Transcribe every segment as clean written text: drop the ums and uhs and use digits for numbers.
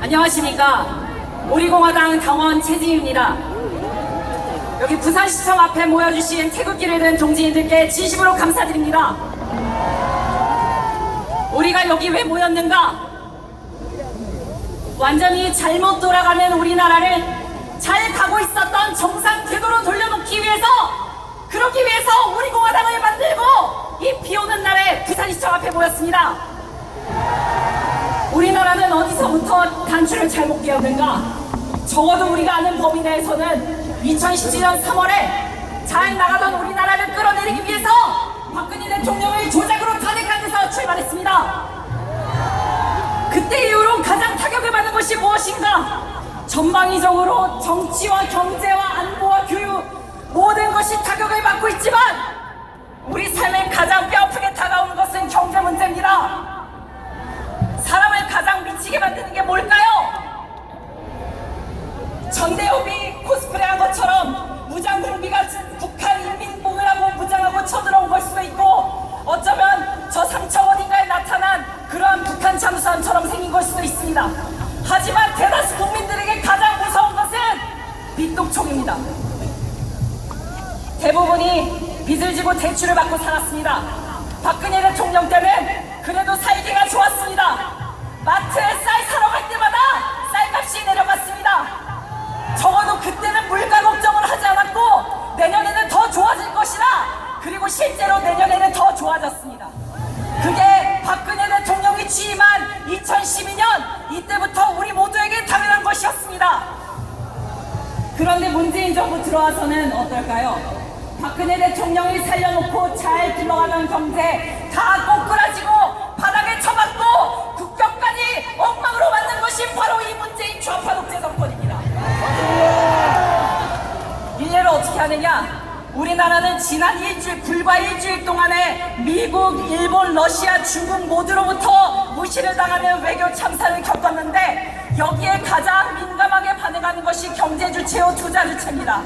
안녕하십니까. 우리공화당 당원 최지희입니다. 여기 부산시청 앞에 모여주신 태극기를 든 동지인들께 진심으로 감사드립니다. 우리가 여기 왜 모였는가? 완전히 잘못 돌아가는 우리나라를 잘 가고 있었던 정상 궤도로 돌려놓기 위해서, 그러기 위해서 우리공화당을 만들고 이 비오는 날에 부산시청 앞에 모였습니다. 우리나라는 어디서부터 단추를 잘못 끼웠는가? 적어도 우리가 아는 범위 내에서는 2017년 3월에 잘 나가던 우리나라를 끌어내리기 위해서 박근혜 대통령을 조작으로 탄핵한 데서 출발했습니다. 그때 이후로 가장 타격을 받는 것이 무엇인가? 전방위적으로 정치와 경제와 안보와 교육 모든 것이 타격을 받고 있지만 우리 삶에 가장 뼈아프게 다가오는 것은 경제 문제입니다. 사람을 가장 미치게 만드는 게 뭘까요? 전대협이 코스프레한 것처럼 무장공비가 북한 인민복을 하고 무장하고 쳐들어온 걸 수도 있고, 어쩌면 저 상처 어딘가에 나타난 그러한 북한 잠수함처럼 생긴 걸 수도 있습니다. 하지만 대다수 국민들에게 가장 무서운 것은 빚독촉입니다. 대부분이 빚을 지고 대출을 받고 살았습니다. 박근혜 대통령 때는 그래도 살기가 좋았습니다. 마트에 쌀 사러 갈 때마다 쌀값이 내려갔습니다. 적어도 그때는 물가 걱정을 하지 않았고 내년에는 더 좋아질 것이라, 그리고 실제로 내년에는 더 좋아졌습니다. 그게 박근혜 대통령이 취임한 2012년, 이때부터 우리 모두에게 당연한 것이었습니다. 그런데 문재인 정부 들어와서는 어떨까요? 박근혜 대통령이 살려놓고 잘 굴러가던 경제 다 꼬꾸라지고 바닥에 처박고 국격까지 엉망으로 만든 것이 바로 이 문재인 좌파 독재 정권입니다. 일례를 어떻게 하느냐? 우리나라는 지난 불과 일주일 동안에 미국, 일본, 러시아, 중국 모두로부터 무시를 당하는 외교 참사를 겪었는데, 여기에 가장 민감하게 반응하는 것이 경제 주체요 투자 주체입니다.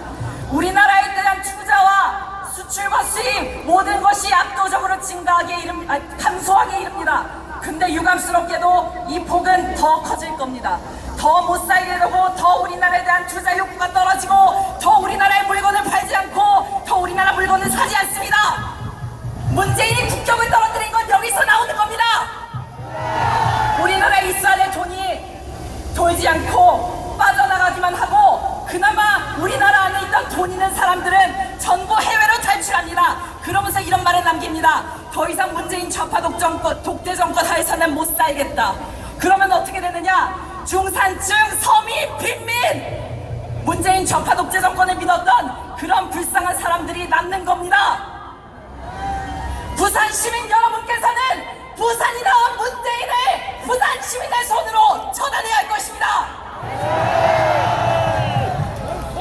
우리나라에 대한 투자와 수출과 수입 모든 것이 압도적으로 감소하게 이릅니다. 근데 유감스럽게도 이 폭은 더 커질 겁니다. 더 못 살게 되고, 더 우리나라에 대한 투자 욕구가 떨어지고, 더 우리나라의 물건을 팔지 않고, 더 우리나라 물건을 사지 않습니다. 문재인이 국격을 떨어뜨린 건 여기서 나오는 겁니다. 우리나라에 있어야 될 돈이 돌지 않고 빠져나가기만 하고, 그나마 우리나라 안에 있던 돈 있는 사람들은 전부 해외로 탈출합니다. 그러면서 이런 말을 남깁니다. 더 이상 문재인 좌파 독재 정권 하에서는 못 살겠다. 그러면 어떻게 되느냐? 중산층, 서민, 빈민, 문재인 좌파 독재 정권을 믿었던 그런 불쌍한 사람들이 남는 겁니다. 부산 시민 여러분께서는 부산이 나온 문재인을 부산 시민의 손으로 처단해야 할 것입니다.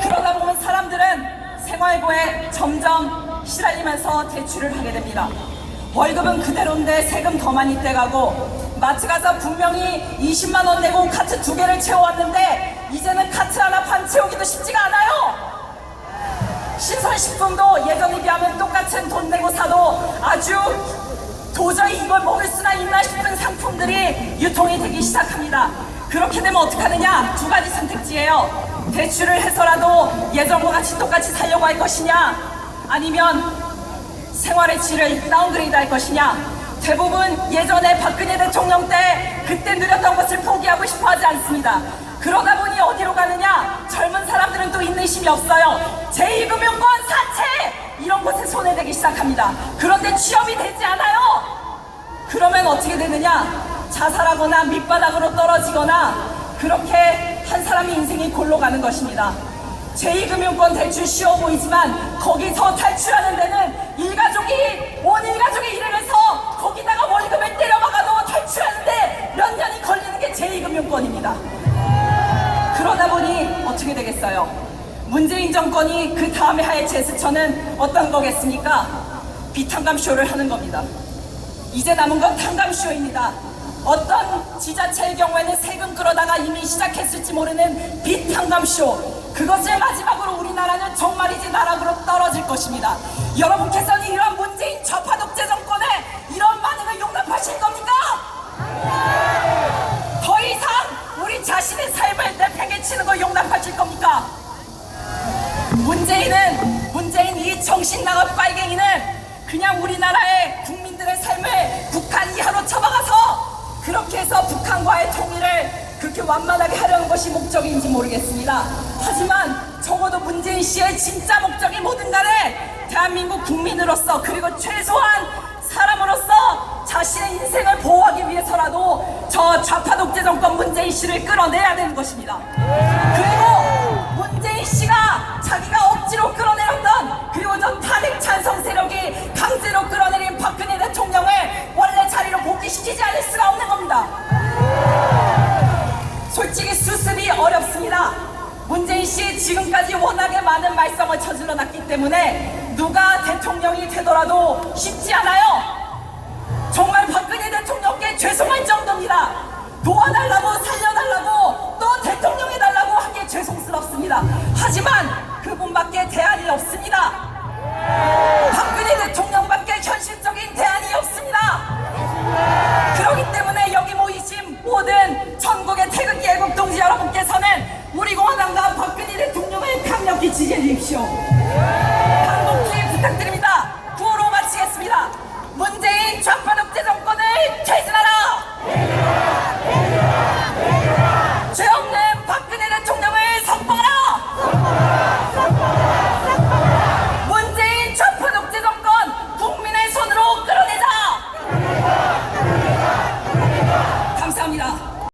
그러다 보면 사람들은 생활고에 점점 시달리면서 대출을 하게 됩니다. 월급은 그대로인데 세금 더 많이 떼가고, 마트 가서 분명히 20만 원 내고 카트 2개를 채워왔는데 이제는 카트 하나 반 채우기도 쉽지가 않아요. 신선식품도 예전에 비하면 똑같은 돈 내고 사도 아주 도저히 이걸 먹을 수나 있나 싶은 상품들이 유통이 되기 시작합니다. 그렇게 되면 어떡하느냐? 두 가지 선택지예요. 대출을 해서라도 예전과 같이 똑같이 살려고 할 것이냐, 아니면 생활의 질을 다운그레이드 할 것이냐. 대부분 예전에 박근혜 대통령 때 그때 누렸던 것을 포기하고 싶어 하지 않습니다. 그러다 보니 어디로 가느냐? 젊은 사람들은 또 인내심이 없어요. 제2금융권, 사채 이런 곳에 손을 대기 시작합니다. 그런데 취업이 되지 않아요. 그러면 어떻게 되느냐? 자살하거나 밑바닥으로 떨어지거나, 그렇게 한 사람의 인생이 골로 가는 것입니다. 제2금융권 대출 쉬워 보이지만 거기서 탈출하는 데는 온 일가족이 일을 해서 거기다가 월급을 때려박아도 탈출하는데 몇 년이 걸리는 게 제2금융권입니다. 그러다 보니 어떻게 되겠어요? 문재인 정권이 그 다음에 할 제스처는 어떤 거겠습니까? 비탄감쇼를 하는 겁니다. 이제 남은 건 탕감쇼입니다. 어떤 지자체의 경우에는 세금 끌어다가 이미 시작했을지 모르는 비탕감쇼, 그것을 마지막으로 우리나라는 정말이지 나락으로 떨어질 것입니다. 여러분께서는 이런 문재인 좌파 독재 정권에 이런 반응을 용납하실 겁니까? 더 이상 우리 자신의 박정희는 그냥 우리나라의 국민들의 삶을 북한 이하로 쳐박아서 그렇게 해서 북한과의 통일을 그렇게 완만하게 하려는 것이 목적인지 모르겠습니다. 하지만 적어도 문재인 씨의 진짜 목적이 뭐든 간에 대한민국 국민으로서 그리고 최소한 사람으로서 자신의 인생을 보호하기 위해서라도 저 좌파 독재 정권 문재인 씨를 끌어내야 되는 것입니다. 그리고 문재인 씨가 자기가 억지로 끌어내렸던 그리고 저 탄핵 찬성 세력이 강제로 끌어내린 박근혜 대통령을 원래 자리로 복귀시키지 않을 수가 없는 겁니다. 솔직히 수습이 어렵습니다. 문재인 씨 지금까지 워낙에 많은 말썽을 저질러 놨기 때문에 누가 대통령이 되더라도 쉽지 않아요. 정말 박근혜 대통령께 죄송할 정도입니다. 도와달라고 살려달라고 또 대통령해달라고 하기에 죄송스럽습니다. 하지만 그분밖에 대안이 없습니다. 박근혜 대통령밖에 현실적인 대안이 없습니다. 그렇기 때문에 여기 모이신 모든 전국의 태극기 애국 동지 여러분께서는 우리 공화당과 박근혜 대통령을 강력히 지지해 주십시오. 한국기 부탁드립니다.